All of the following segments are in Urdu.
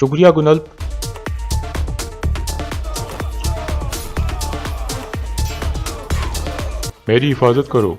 شکریہ گنلپ۔ میری حفاظت کرو۔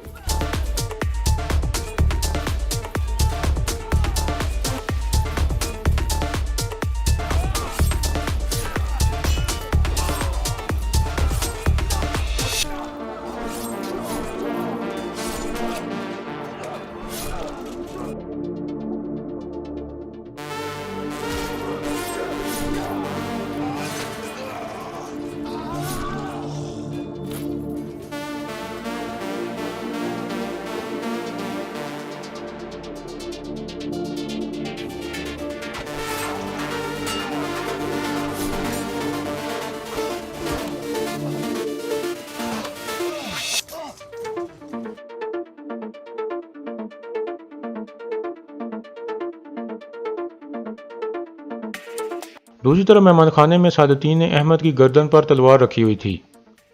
دوسری طرف مہمان خانے میں سعادتین نے احمد کی گردن پر تلوار رکھی ہوئی تھی۔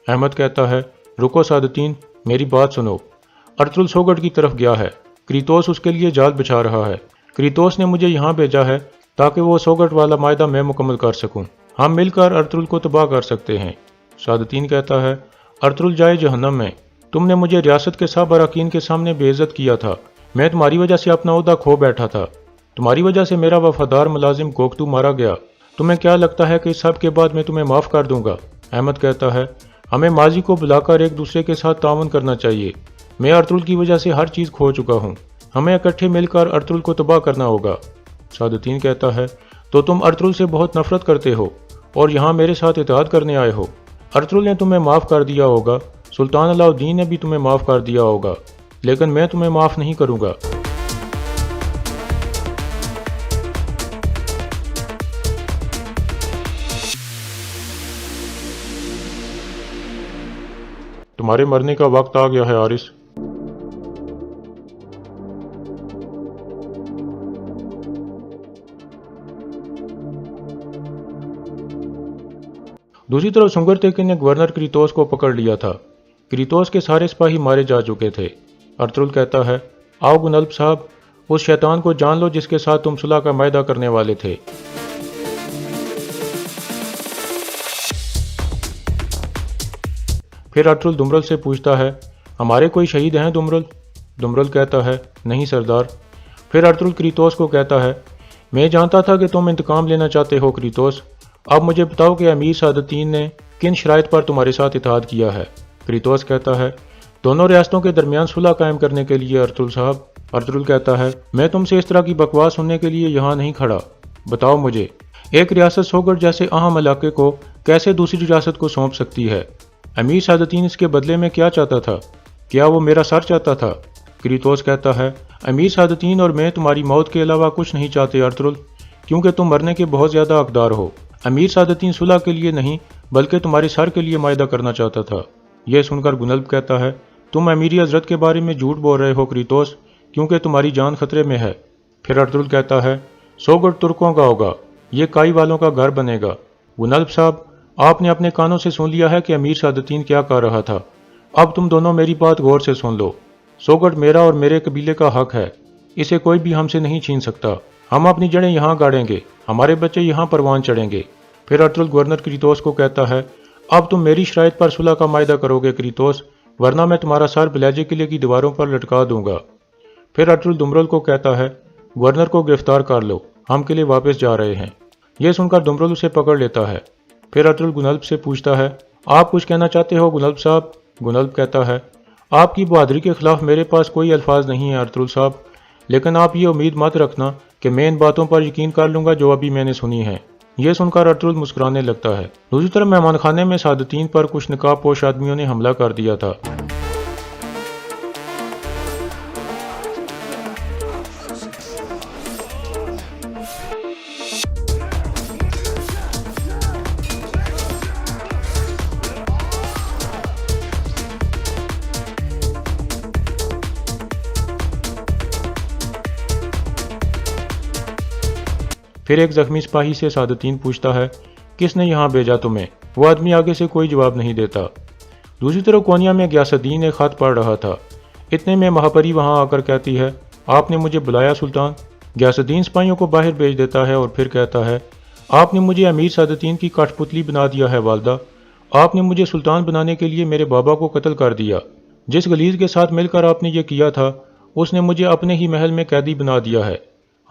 احمد کہتا ہے، رکو سعادتین، میری بات سنو۔ ارطغرل سوگٹ کی طرف گیا ہے۔ کریتوس اس کے لیے جال بچھا رہا ہے۔ کریتوس نے مجھے یہاں بھیجا ہے تاکہ وہ سوگٹ والا معاہدہ میں مکمل کر سکوں۔ ہم مل کر ارطغرل کو تباہ کر سکتے ہیں۔ سعادتین کہتا ہے، ارطغرل جائے جہنم میں۔ تم نے مجھے ریاست کے سب اراکین کے سامنے بے عزت کیا تھا۔ میں تمہاری وجہ سے اپنا عہدہ کھو بیٹھا تھا۔ تمہاری وجہ سے میرا وفادار ملازم گوکتو مارا گیا۔ تمہیں کیا لگتا ہے کہ اس سب کے بعد میں تمہیں معاف کر دوں گا؟ احمد کہتا ہے، ہمیں ماضی کو بلا کر ایک دوسرے کے ساتھ تعاون کرنا چاہیے۔ میں ارطغرل کی وجہ سے ہر چیز کھو چکا ہوں۔ ہمیں اکٹھے مل کر ارطغرل کو تباہ کرنا ہوگا۔ سعادتین کہتا ہے، تو تم ارطغرل سے بہت نفرت کرتے ہو اور یہاں میرے ساتھ اتحاد کرنے آئے ہو۔ ارطغرل نے تمہیں معاف کر دیا ہوگا، سلطان علاء الدین نے بھی تمہیں معاف کر دیا ہوگا، لیکن میں تمہیں معاف نہیں کروں گا۔ تمہارے مرنے کا وقت آ گیا ہے حارث۔ دوسری طرف سنگر تیکن نے گورنر کریتوس کو پکڑ لیا تھا۔ کریتوس کے سارے سپاہی مارے جا چکے تھے۔ ارطغرل کہتا ہے، آؤ گنلپ صاحب، اس شیطان کو جان لو جس کے ساتھ تم صلح کا معاہدہ کرنے والے تھے۔ پھر ارطغرل دمرل سے پوچھتا ہے، ہمارے کوئی شہید ہیں دمرل؟ دمرل کہتا ہے، نہیں سردار۔ پھر ارطغرل کریتوس کو کہتا ہے، میں جانتا تھا کہ تم انتقام لینا چاہتے ہو کریتوس۔ اب مجھے بتاؤ کہ امیر سعادتین نے کن شرائط پر تمہارے ساتھ اتحاد کیا ہے؟ کریتوس کہتا ہے، دونوں ریاستوں کے درمیان صلح قائم کرنے کے لیے ارطغرل صاحب۔ ارطغرل کہتا ہے، میں تم سے اس طرح کی بکواس سننے کے لیے یہاں نہیں کھڑا۔ بتاؤ مجھے، ایک ریاست سوگٹ جیسے اہم علاقے کو کیسے دوسری ریاست کو سونپ سکتی ہے؟ امیر سعادتین اس کے بدلے میں کیا چاہتا تھا؟ کیا وہ میرا سر چاہتا تھا؟ کریتوس کہتا ہے، امیر سعادتین اور میں تمہاری موت کے علاوہ کچھ نہیں چاہتے ارطغرل، کیونکہ تم مرنے کے بہت زیادہ حقدار ہو۔ امیر سعادتین صلح کے لیے نہیں بلکہ تمہارے سر کے لیے معاہدہ کرنا چاہتا تھا۔ یہ سن کر گنلپ کہتا ہے، تم امیری حضرت کے بارے میں جھوٹ بول رہے ہو کریتوس، کیونکہ تمہاری جان خطرے میں ہے۔ پھر ارطغرل کہتا ہے، سوگٹ ترکوں کا ہوگا، یہ کائی والوں کا گھر بنے گا۔ گنلپ صاحب، آپ نے اپنے کانوں سے سن لیا ہے کہ امیر سعادتین کیا کر رہا تھا۔ اب تم دونوں میری بات غور سے سن لو۔ سوگٹ میرا اور میرے قبیلے کا حق ہے، اسے کوئی بھی ہم سے نہیں چھین سکتا۔ ہم اپنی جڑیں یہاں گاڑیں گے، ہمارے بچے یہاں پروان چڑھیں گے۔ پھر ارطغرل گورنر کریتوس کو کہتا ہے، اب تم میری شرائط پر صلح کا معاہدہ کرو گے کریتوس، ورنہ میں تمہارا سر بلیجے قلعے کی دیواروں پر لٹکا دوں گا۔ پھر ارطغرل دمرل کو کہتا ہے، گورنر کو گرفتار کر لو، ہم قلعے واپس جا رہے ہیں۔ یہ سن کر دمرل اسے پکڑ لیتا ہے۔ پھر ارطغرل گنلپ سے پوچھتا ہے، آپ کچھ کہنا چاہتے ہو گنلپ صاحب؟ گنلپ کہتا ہے، آپ کی بہادری کے خلاف میرے پاس کوئی الفاظ نہیں ہیں ارطغرل صاحب، لیکن آپ یہ امید مت رکھنا کہ میں ان باتوں پر یقین کر لوں گا جو ابھی میں نے سنی ہیں۔ یہ سن کر ارطغرل مسکرانے لگتا ہے۔ دوسری طرف مہمان خانے میں سعادتین پر کچھ نقاب پوش آدمیوں نے حملہ کر دیا تھا۔ پھر ایک زخمی سپاہی سے سعادتین پوچھتا ہے، کس نے یہاں بھیجا تمہیں؟ وہ آدمی آگے سے کوئی جواب نہیں دیتا۔ دوسری طرف کونیا میں غیاث الدین ایک خط پڑھ رہا تھا۔ اتنے میں مہاپری وہاں آ کر کہتی ہے، آپ نے مجھے بلایا سلطان؟ غیاث الدین سپاہیوں کو باہر بھیج دیتا ہے اور پھر کہتا ہے، آپ نے مجھے امیر سعادتین کی کاٹھ پتلی بنا دیا ہے والدہ۔ آپ نے مجھے سلطان بنانے کے لیے میرے بابا کو قتل کر دیا۔ جس غلیظ کے ساتھ مل کر آپ نے یہ کیا تھا، اس نے مجھے اپنے ہی محل میں قیدی بنا دیا ہے۔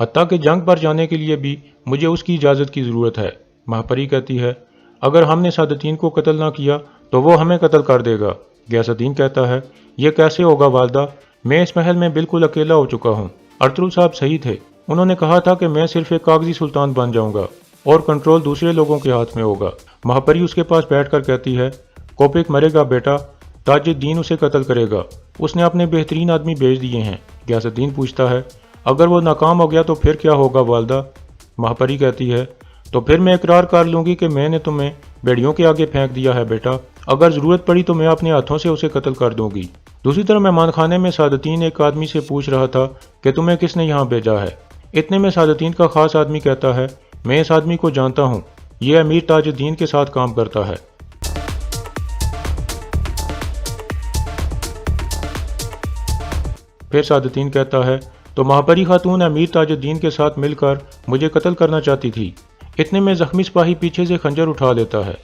حتیٰ کہ جنگ پر جانے کے لیے بھی مجھے اس کی اجازت کی ضرورت ہے۔ ماہپری کہتی ہے، اگر ہم نے سعادتین کو قتل نہ کیا تو وہ ہمیں قتل کر دے گا۔ غیاث الدین کہتا ہے، یہ کیسے ہوگا والدہ؟ میں اس محل میں بالکل اکیلا ہو چکا ہوں۔ ارطغرل صاحب صحیح تھے، انہوں نے کہا تھا کہ میں صرف ایک کاغذی سلطان بن جاؤں گا اور کنٹرول دوسرے لوگوں کے ہاتھ میں ہوگا۔ ماہپری اس کے پاس بیٹھ کر کہتی ہے، کوپک مرے گا بیٹا، تاج الدین اسے قتل کرے گا، اس نے اپنے بہترین آدمی بھیج دیے ہیں۔ غیاث الدین پوچھتا ہے، اگر وہ ناکام ہو گیا تو پھر کیا ہوگا والدہ؟ ماہپری کہتی ہے، تو پھر میں اقرار کر لوں گی کہ میں نے تمہیں بیڑیوں کے آگے پھینک دیا ہے بیٹا، اگر ضرورت پڑی تو میں اپنے ہاتھوں سے اسے قتل کر دوں گی۔ دوسری طرف مہمان خانے میں سعادتین ایک آدمی سے پوچھ رہا تھا کہ تمہیں کس نے یہاں بھیجا ہے۔ اتنے میں سعادتین کا خاص آدمی کہتا ہے، میں اس آدمی کو جانتا ہوں، یہ امیر تاج الدین کے ساتھ کام کرتا ہے۔ پھر سعادتین کہتا ہے، تو ماہپری خاتون امیر تاج الدین کے ساتھ مل کر مجھے قتل کرنا چاہتی تھی۔ اتنے میں زخمی سپاہی پیچھے سے خنجر اٹھا لیتا ہے۔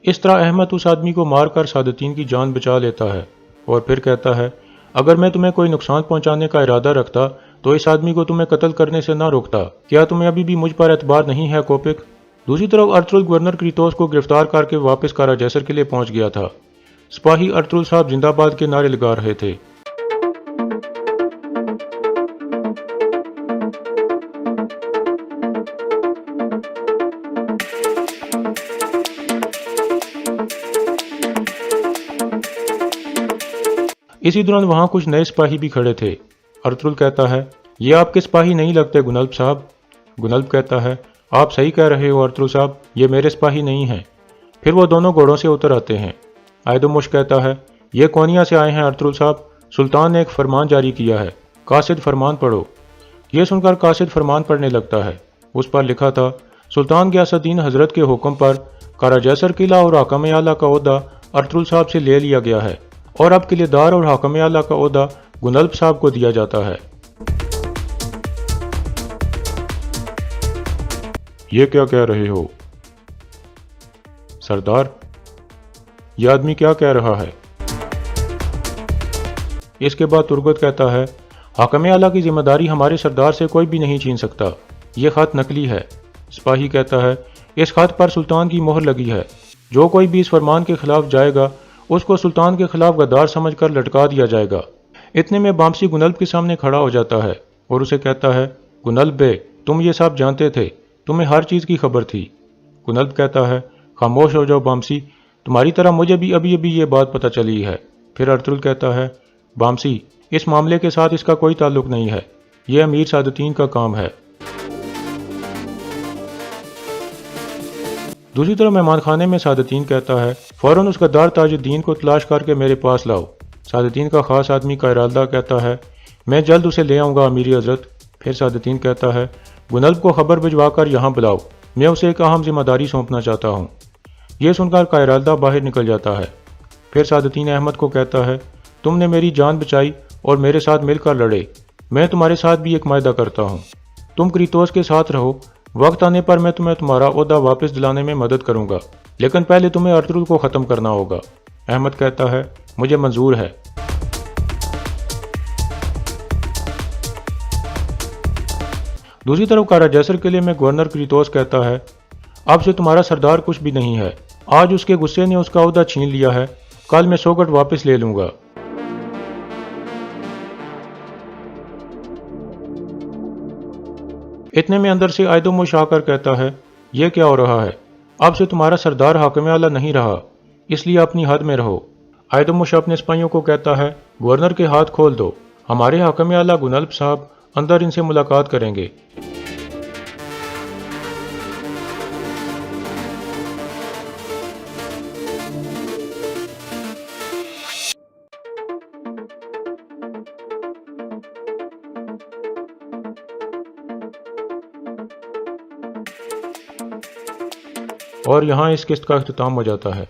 اس طرح احمد اس آدمی کو مار کر سعادتین کی جان بچا لیتا ہے اور پھر کہتا ہے، اگر میں تمہیں کوئی نقصان پہنچانے کا ارادہ رکھتا تو اس آدمی کو تمہیں قتل کرنے سے نہ روکتا۔ کیا تمہیں ابھی بھی مجھ پر اعتبار نہیں ہے کوپک؟ دوسری طرف ارطغرل گورنر کریتوس کو گرفتار کر کے واپس کارا جیسر کے لیے پہنچ گیا تھا۔ سپاہی ارطغرل صاحب زندہ باد کے نعرے لگا رہے تھے۔ اسی دوران وہاں کچھ نئے سپاہی بھی کھڑے تھے۔ ارطغرل کہتا ہے، یہ آپ کے سپاہی نہیں لگتے گنلب صاحب۔ گنلب کہتا ہے، آپ صحیح کہہ رہے ہو ارطغرل صاحب، یہ میرے سپاہی نہیں ہیں۔ پھر وہ دونوں گھوڑوں سے اتر آتے ہیں۔ آئدموش کہتا ہے، یہ کونیا سے آئے ہیں ارطغرل صاحب، سلطان نے ایک فرمان جاری کیا ہے، قاصد فرمان پڑھو۔ یہ سن کر قاصد فرمان پڑھنے لگتا ہے۔ اس پر لکھا تھا، سلطان غیاث الدین حضرت کے حکم پر کارا جیسر قلعہ اور حاکم اعلیٰ کا عہدہ ارطغرل صاحب سے لے لیا گیا ہے اور اب قلعے دار اور حاکم اعلیٰ کا عہدہ گنلب صاحب کو دیا جاتا ہے۔ یہ کیا کہہ رہے ہو سردار؟ یہ آدمی کیا کہہ رہا ہے؟ اس کے بعد ترگت کہتا ہے، حاکم اعلیٰ کی ذمہ داری ہمارے سردار سے کوئی بھی نہیں چھین سکتا، یہ خط نقلی ہے۔ سپاہی کہتا ہے، اس خط پر سلطان کی مہر لگی ہے، جو کوئی بھی اس فرمان کے خلاف جائے گا اس کو سلطان کے خلاف غدار سمجھ کر لٹکا دیا جائے گا۔ اتنے میں بامسی گنلب کے سامنے کھڑا ہو جاتا ہے اور اسے کہتا ہے، گنلب بے، تم یہ سب جانتے تھے، تمہیں ہر چیز کی خبر تھی۔ گنلب کہتا ہے، خاموش ہو جاؤ بامسی، تمہاری طرح مجھے بھی ابھی یہ بات پتہ چلی ہے۔ پھر ارطغرل کہتا ہے، بامسی، اس معاملے کے ساتھ اس کا کوئی تعلق نہیں ہے، یہ امیر سعادتین کا کام ہے۔ دوسری طرف مہمان خانے میں سعادتین کہتا ہے، فوراً اس غدار تاج الدین کو تلاش کر کے میرے پاس لاؤ۔ سعادتین کا خاص آدمی قائرالدہ کہتا ہے، میں جلد اسے لے آؤں گا امیری حضرت۔ پھر سعادتین کہتا ہے، گنلب کو خبر بھجوا کر یہاں بلاؤ، میں اسے ایک اہم ذمہ داری سونپنا چاہتا ہوں۔ یہ سن کر قائرالدہ باہر نکل جاتا ہے۔ پھر سعادتین احمد کو کہتا ہے، تم نے میری جان بچائی اور میرے ساتھ مل کر لڑے، میں تمہارے ساتھ بھی ایک معاہدہ کرتا ہوں، تم کریتوس کے ساتھ رہو، وقت آنے پر میں تمہیں تمہارا عہدہ واپس دلانے میں مدد کروں گا، لیکن پہلے تمہیں ارطغرل کو ختم کرنا ہوگا۔ احمد کہتا ہے، مجھے منظور ہے۔ دوسری طرف کارا جیسر قلعے میں گورنر کریتوس کہتا ہے، اب سے تمہارا سردار کچھ بھی نہیں ہے، آج اس کے غصے نے اس کا عہدہ چھین لیا ہے، کل میں سوگٹ واپس لے لوں گا۔ اتنے میں اندر سے آئدموش آ کر کہتا ہے، یہ کیا ہو رہا ہے؟ اب سے تمہارا سردار حاکم اعلیٰ نہیں رہا، اس لیے اپنی حد میں رہو۔ آئدموش اپنے سپاہیوں کو کہتا ہے، گورنر کے ہاتھ کھول دو، ہمارے حاکم اعلیٰ گنلب صاحب اندر ان سے ملاقات کریں گے۔ اور یہاں اس قسط کا اختتام ہو جاتا ہے۔